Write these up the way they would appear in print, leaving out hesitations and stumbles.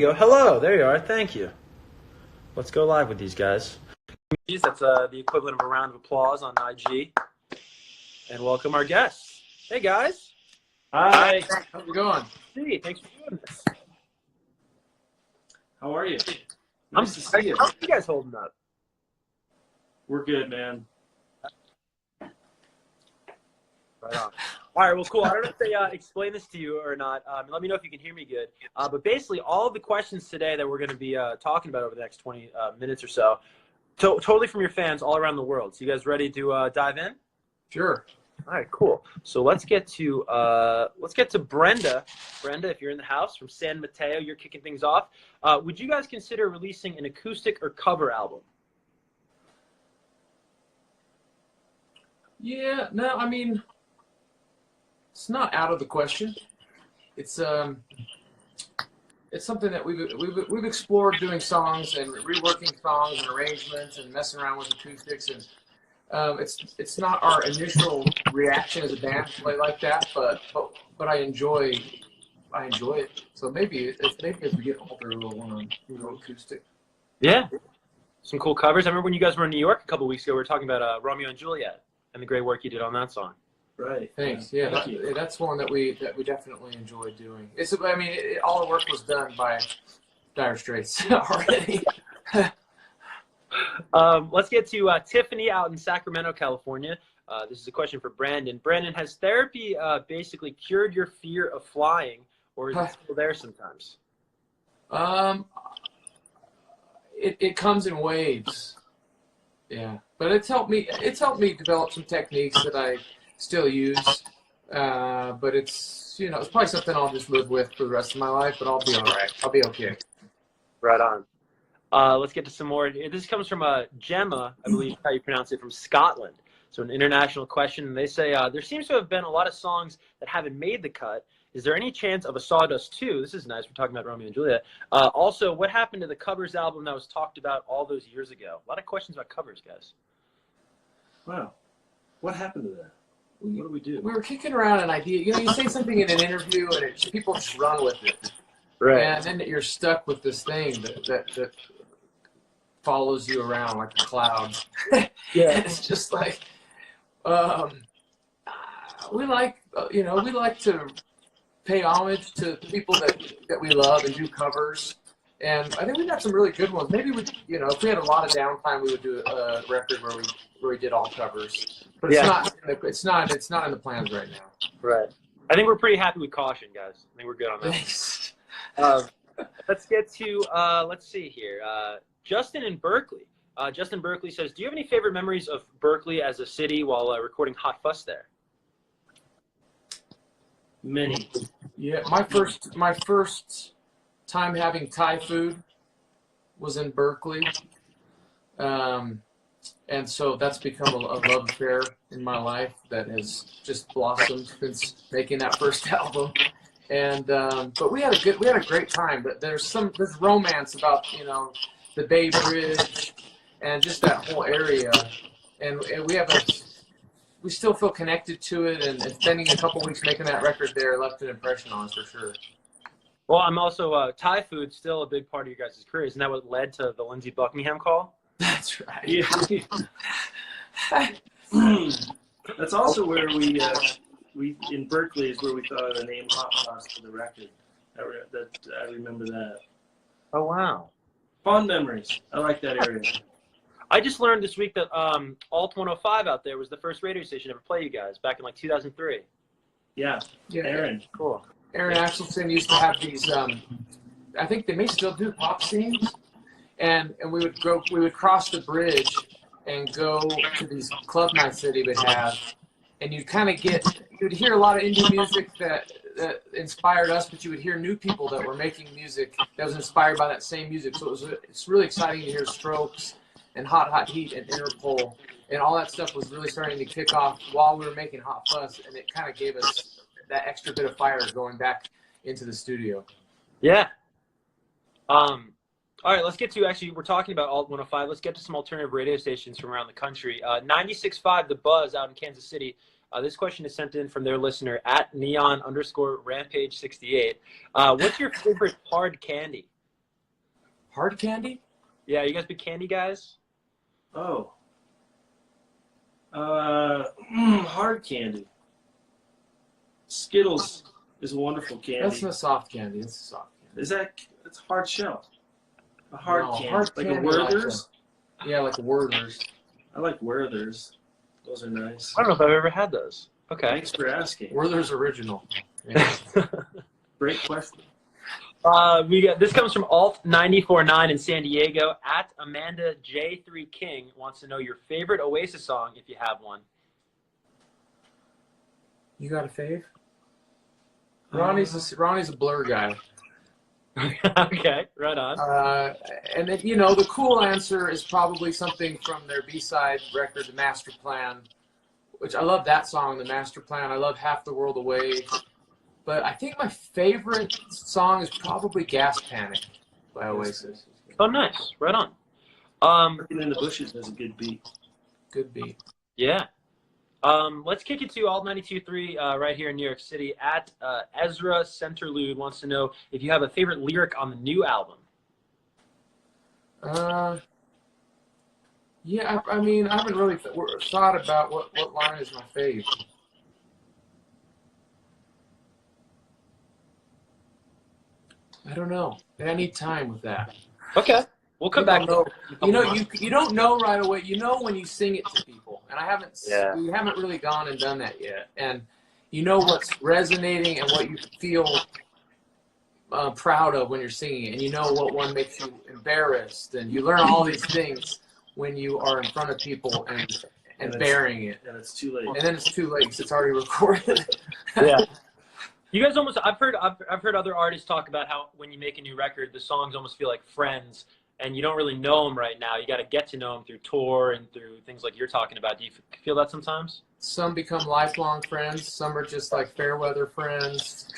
Go. Hello, there you are. Thank you. Let's go live with these guys. That's the equivalent of a round of applause on IG. And welcome our guests. Hey guys. Hi. How's it going? Hey, thanks for doing this. How are you? I'm Nice to see you. How are you guys holding up? We're good, man. Right on. All right, well, cool. I don't know if they explain this to you or not. Let me know if you can hear me good. But basically, all of the questions today that we're going to be talking about over the next 20 minutes or so, totally from your fans all around the world. So you guys ready to dive in? Sure. All right, cool. So let's get to Brenda. Brenda, if you're in the house from San Mateo, you're kicking things off. Would you guys consider releasing an acoustic or cover album? Yeah, no, I mean, it's not out of the question. It's something that we've explored doing songs and reworking songs and arrangements and messing around with acoustics, and it's not our initial reaction as a band to play like that, but I enjoy it. So maybe as we get older, we'll want to go acoustic. Yeah, some cool covers. I remember when you guys were in New York a couple weeks ago. We were talking about Romeo and Juliet and the great work you did on that song. Right. Thanks. Yeah, that's one that we definitely enjoy doing. All the work was done by Dire Straits already. Let's get to Tiffany out in Sacramento, California. This is a question for Brandon. Brandon, has therapy basically cured your fear of flying, or is it still there sometimes? It comes in waves. Yeah, but it's helped me develop some techniques that I still use. But it's probably something I'll just live with for the rest of my life. But I'll be all right. I'll be okay. Right on. Let's get to some more. This comes from Gemma, I believe how you pronounce it, from Scotland. So an international question. They say, there seems to have been a lot of songs that haven't made the cut. Is there any chance of a Sawdust 2? This is nice. We're talking about Romeo and Juliet. Also, what happened to the covers album that was talked about all those years ago? A lot of questions about covers, guys. Wow. What happened to that? What do we do? We were kicking around an idea. You say something in an interview and people just run with it. Right. And then you're stuck with this thing that follows you around like a cloud. Yeah. It's just like, we like to pay homage to people that we love and do covers. And I think we got some really good ones. Maybe if we had a lot of downtime, we would do a record where we did all covers. But it's not in the plans right now. Right. I think we're pretty happy with Caution, guys. I think we're good on that. Thanks. Let's get to let's see here. Justin in Berkeley. Justin Berkeley says, do you have any favorite memories of Berkeley as a city while recording Hot Fuss there? Many. Yeah, my first time having Thai food was in Berkeley, and so that's become a love affair in my life that has just blossomed since making that first album. And but we had a great time. But there's romance about the Bay Bridge and just that whole area, and we still feel connected to it, and spending a couple weeks making that record there left an impression on us for sure. Well, I'm also Thai food still a big part of your guys' career. Isn't that what led to the Lindsey Buckingham call? That's right. Yeah. That's also where we in Berkeley is where we thought of the name Hot Sauce for the record. I remember that. Oh, wow. Fond memories. I like that area. I just learned this week that Alt 105 out there was the first radio station to ever play you guys back in like 2003. Yeah. Aaron. Cool. Aaron Axelson used to have these. I think they may still do pop scenes, and we would cross the bridge and go to these club nights that he would have, and you'd hear a lot of indie music that inspired us, but you would hear new people that were making music that was inspired by that same music. So it's really exciting to hear Strokes and Hot Heat and Interpol, and all that stuff was really starting to kick off while we were making Hot Fuss, and it kind of gave us that extra bit of fire going back into the studio. Yeah. All right, let's get to, actually, we're talking about Alt 105. Let's get to some alternative radio stations from around the country. 96.5 The Buzz out in Kansas City. This question is sent in from their listener at neon_rampage68. What's your favorite hard candy? Hard candy? Yeah, you guys big candy guys? Oh. Hard candy. Skittles is a wonderful candy. That's not soft candy. That's soft candy. It's hard shell. A hard No, candy. hard Like candy, a Werther's? Yeah, like a Werther's. I like Werther's. Those are nice. I don't know if I've ever had those. Okay. Thanks for asking. Werther's original. Yeah. Great question. This comes from Alt949 in San Diego. At Amanda J3 King wants to know your favorite Oasis song if you have one. You got a fave? Ronnie's a Blur guy. Okay, right on. And then, you know, the cool answer is probably something from their B-side record, The Master Plan, which I love that song, The Master Plan. I love Half the World Away. But I think my favorite song is probably Gas Panic by Oasis. Oh, nice. Right on. Working in the Bushes has a good beat. Good beat. Yeah. Let's kick it to Alt 92.3 right here in New York City. At Ezra Centerlude wants to know if you have a favorite lyric on the new album. Yeah, I mean, I haven't really thought about what line is my fave. I don't know. I need time with that. Okay. We'll come back. You know, you don't know right away. You know when you sing it to people, and we haven't really gone and done that yet. And you know what's resonating and what you feel proud of when you're singing it, and you know what one makes you embarrassed, and you learn all these things when you are in front of people and bearing it. And it's too late. And then it's too late because it's already recorded. Yeah. You guys almost. I've heard other artists talk about how when you make a new record, the songs almost feel like friends. And you don't really know them right now. You got to get to know them through tour and through things like you're talking about. Do you feel that sometimes? Some become lifelong friends. Some are just like fair weather friends.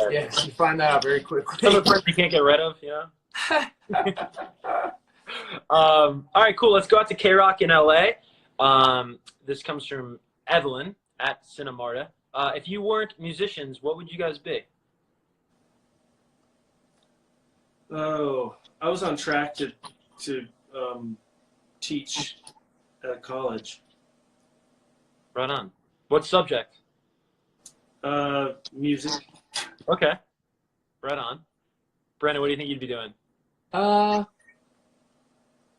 Yeah, you find that out very quickly. Some of the friends you can't get rid of, you know? All right, cool. Let's go out to K-Rock in LA. This comes from Evelyn at Cinemarta. If you weren't musicians, what would you guys be? Oh, I was on track to teach at college. Right on. What subject? Music. Okay. Right on. Brennan, what do you think you'd be doing?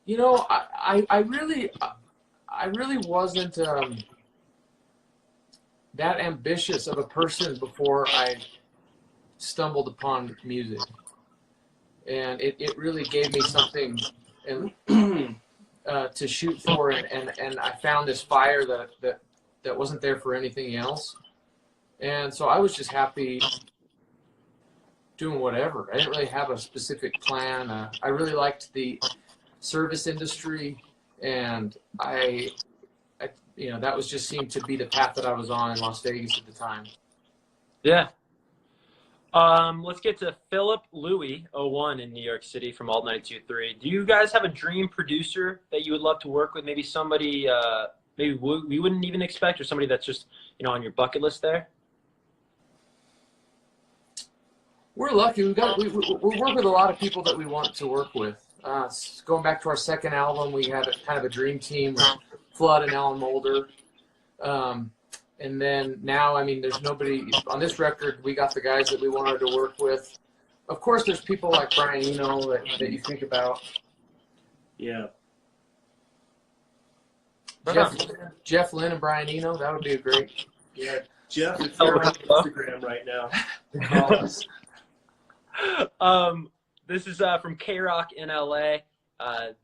You know, I really wasn't that ambitious of a person before I stumbled upon music. And it really gave me something to shoot for, and I found this fire that wasn't there for anything else. And so I was just happy doing whatever. I didn't really have a specific plan. I really liked the service industry, and I you know, that was just seemed to be the path that I was on in Las Vegas at the time. Yeah. Let's get to Philip Louie 01 in New York City from Alt 92.3. Do you guys have a dream producer that you would love to work with? Maybe somebody maybe we wouldn't even expect, or somebody that's just, you know, on your bucket list there? We're lucky. We work with a lot of people that we want to work with. Going back to our second album, we had kind of a dream team with Flood and Alan Mulder. And then now, I mean, there's nobody on this record. We got the guys that we wanted to work with. Of course, there's people like Brian Eno that you think about. Yeah. Jeff Lynne and Brian Eno, that would be a great. Yeah, Jeff, if you're on Instagram right now. This is from K-Rock in LA.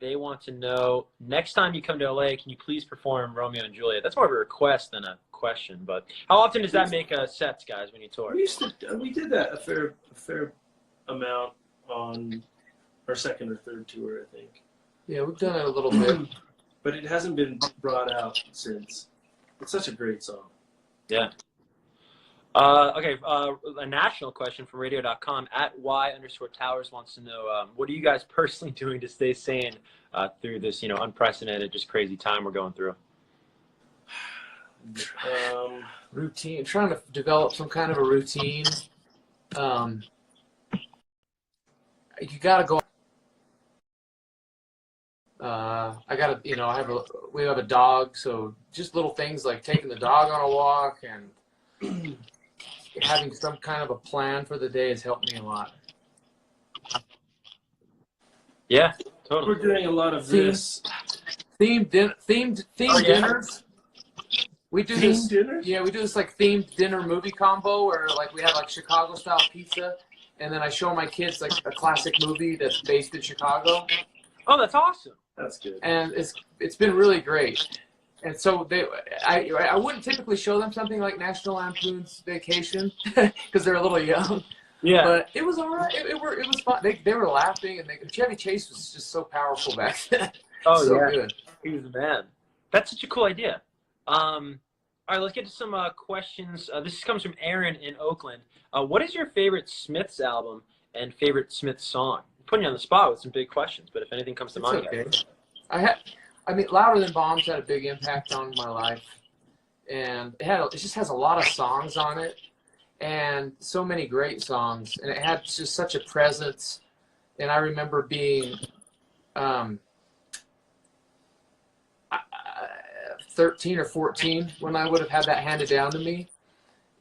They want to know, next time you come to LA, can you please perform Romeo and Juliet? That's more of a request than a question, but how often does that make sets, guys, when you tour? We did that a fair amount on our second or third tour, I think. Yeah, we've done it a little bit. But it hasn't been brought out since. It's such a great song. Yeah. Okay, a national question from radio.com at Y_Towers wants to know, what are you guys personally doing to stay sane through this, you know, unprecedented, just crazy time we're going through? Routine, trying to develop some kind of a routine. You got to go got we have a dog, so just little things like taking the dog on a walk and having some kind of a plan for the day has helped me a lot. Yeah, totally. We're doing a lot of this. Themed dinners. We do this. Dinners? Yeah, we do this like themed dinner movie combo where like we have like Chicago style pizza, and then I show my kids like a classic movie that's based in Chicago. Oh, that's awesome. That's good. And it's been really great. And so I wouldn't typically show them something like National Lampoon's Vacation because they're a little young. Yeah. But it was all right. It was fun. They were laughing, and Chevy Chase was just so powerful back then. Oh, so yeah. good. He was the man. That's such a cool idea. All right, let's get to some questions. This comes from Aaron in Oakland. What is your favorite Smiths album and favorite Smiths song? I'm putting you on the spot with some big questions, but if anything comes to mind. Okay. I mean, Louder Than Bombs had a big impact on my life, and it just has a lot of songs on it, and so many great songs, and it had just such a presence. And I remember being 13 or 14 when I would have had that handed down to me,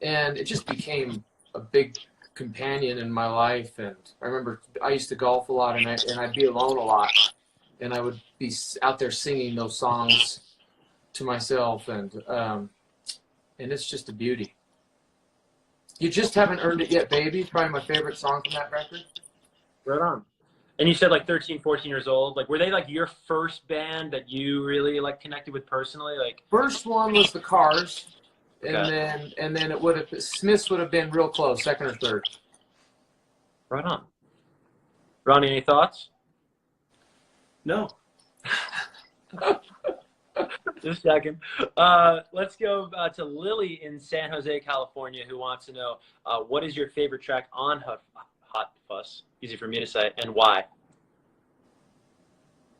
and it just became a big companion in my life. And I remember I used to golf a lot, and I'd be alone a lot, and I would be out there singing those songs to myself, and it's just a beauty. You Just Haven't Earned It Yet, Baby. It's probably my favorite song from that record. Right on. And you said like 13, 14 years old. Like, were they like your first band that you really like connected with personally? Like, first one was the Cars, and Okay. then it would have Smiths would have been real close, second or third. right on. Ronnie, any thoughts? No. Just a second. Let's go to Lily in San Jose, California, who wants to know what is your favorite track on Hot Fuss? Easy for me to say, and why?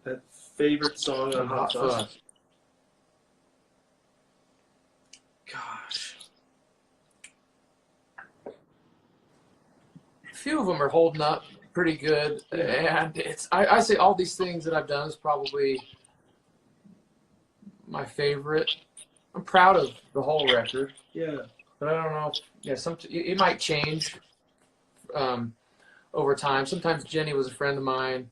That favorite song on Hot Fuss. Gosh. A few of them are holding up pretty good, and I say all these things that I've done is probably my favorite. I'm proud of the whole record. Yeah. But I don't know. It might change over time. Sometimes Jenny was a friend of mine.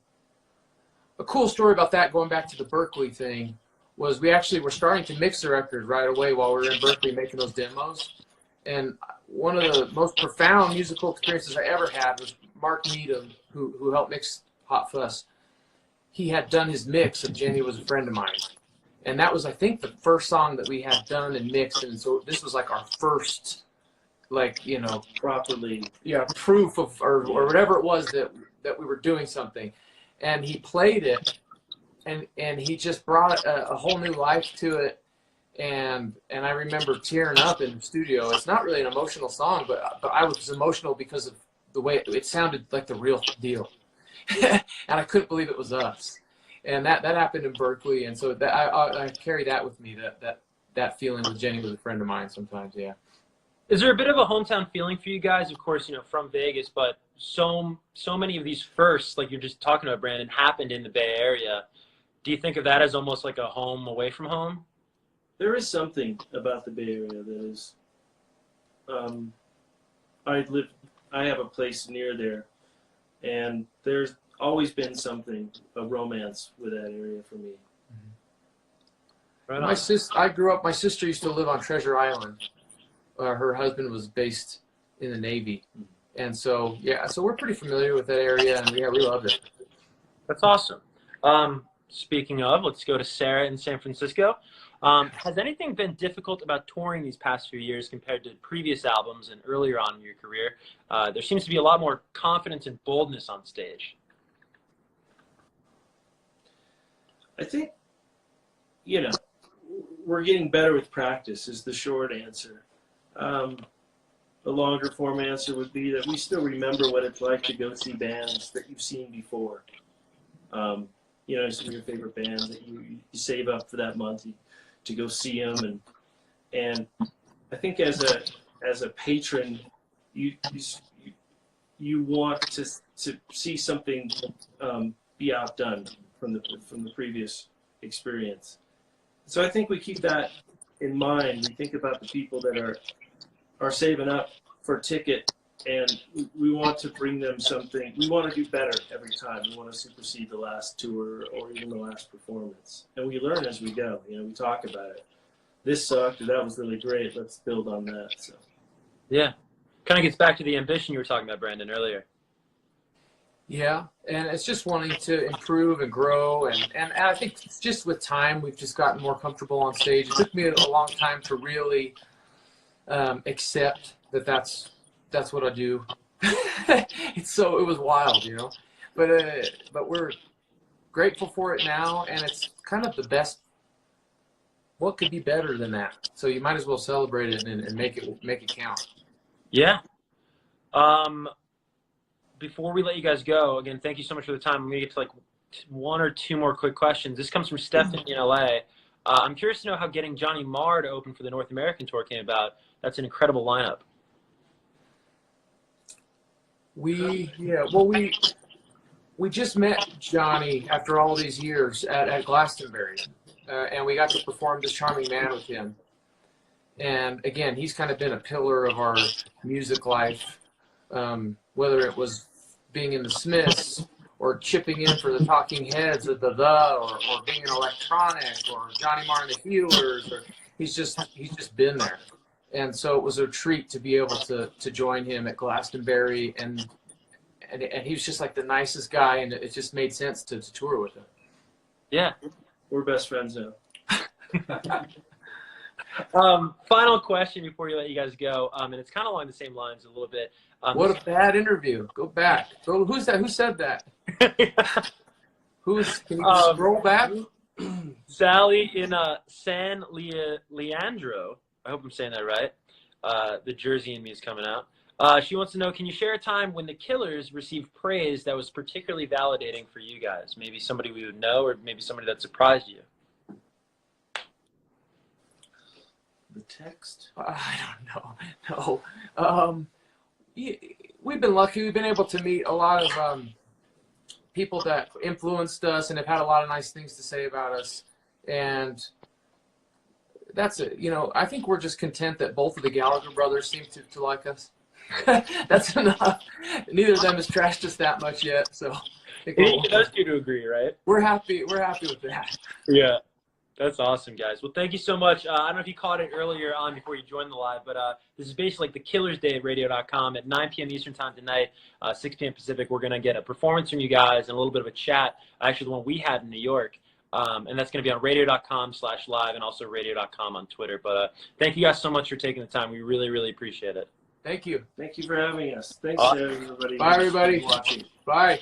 A cool story about that, going back to the Berkeley thing, was we actually were starting to mix the record right away while we were in Berkeley making those demos. And one of the most profound musical experiences I ever had was Mark Needham, who helped mix Hot Fuss. He had done his mix of Jenny Was a Friend of Mine. And that was, I think, the first song that we had done and mixed. And so this was like our first, properly. Yeah, proof of, or whatever it was that we were doing something. And he played it, and he just brought a whole new life to it. And I remember tearing up in the studio. It's not really an emotional song, but I was emotional because of the way it sounded like the real deal. And I couldn't believe it was us. And that happened in Berkeley, and so that I carry that with me. That feeling with Jenny Was a Friend of Mine sometimes. Yeah. Is there a bit of a hometown feeling for you guys? Of course, from Vegas, but so many of these firsts, like you're just talking about, Brandon, happened in the Bay Area. Do you think of that as almost like a home away from home? There is something about the Bay Area that is. I have a place near there, and there's always been something, a romance with that area for me. Right My sister used to live on Treasure Island. Her husband was based in the Navy. And so we're pretty familiar with that area, and we love it. That's awesome. Speaking of, let's go to Sarah in San Francisco. Has anything been difficult about touring these past few years compared to previous albums and earlier on in your career? There seems to be a lot more confidence and boldness on stage. I think, we're getting better with practice is the short answer. The longer form answer would be that we still remember what it's like to go see bands that you've seen before. Some of your favorite bands that you save up for that month to go see them, and I think as a patron, you want to see something be outdone from the previous experience. So I think we keep that in mind. We think about the people that are saving up for a ticket, and we want to bring them something. We want to do better every time. We want to supersede the last tour or even the last performance. And we learn as we go. You know, we talk about it. This sucked, or that was really great. Let's build on that. So. Yeah. Kind of gets back to the ambition you were talking about, Brandon, earlier. Yeah, and it's just wanting to improve and grow, and I think just with time we've just gotten more comfortable on stage. It took me a long time to really accept that that's what I do. It was wild, you know, but we're grateful for it now, and it's kind of the best. What could be better than that? So you might as well celebrate it and make it count. Yeah. Before we let you guys go, again, thank you so much for the time. I'm going to get to like one or two more quick questions. This comes from Stephanie in LA. I'm curious to know how getting Johnny Marr to open for the North American tour came about. That's an incredible lineup. We just met Johnny after all these years at Glastonbury, and we got to perform "This Charming Man" with him. And again, he's kind of been a pillar of our music life, whether it was being in the Smiths or chipping in for the Talking Heads or or being in electronic or Johnny Marr and the Healers. Or he's just been there. And so it was a treat to be able to join him at Glastonbury, and he was just like the nicest guy, and it just made sense to tour with him. Yeah. We're best friends now. Final question before we let you guys go, and it's kind of along the same lines a little bit. What a bad interview. Go back. Who's that? Who said that? Can you scroll back? Sally in San Leandro. I hope I'm saying that right. The Jersey in me is coming out. She wants to know, can you share a time when the Killers received praise that was particularly validating for you guys? Maybe somebody we would know, or maybe somebody that surprised you. The text? I don't know. No. We've been lucky. We've been able to meet a lot of people that influenced us and have had a lot of nice things to say about us. And that's it. You know, I think we're just content that both of the Gallagher brothers seem to like us. That's enough. Neither of them has trashed us that much yet. So You need those two to agree, right? we're happy with that. Yeah. That's awesome, guys. Well, thank you so much. I don't know if you caught it earlier on before you joined the live, but this is basically like the Killers Day at radio.com at 9 p.m. Eastern time tonight, 6 p.m. Pacific. We're going to get a performance from you guys and a little bit of a chat, actually the one we had in New York. And that's going to be on radio.com/live and also radio.com on Twitter. But thank you guys so much for taking the time. We really, really appreciate it. Thank you. Thank you for having us. Thanks to everybody. Bye, everybody. Watching. Bye.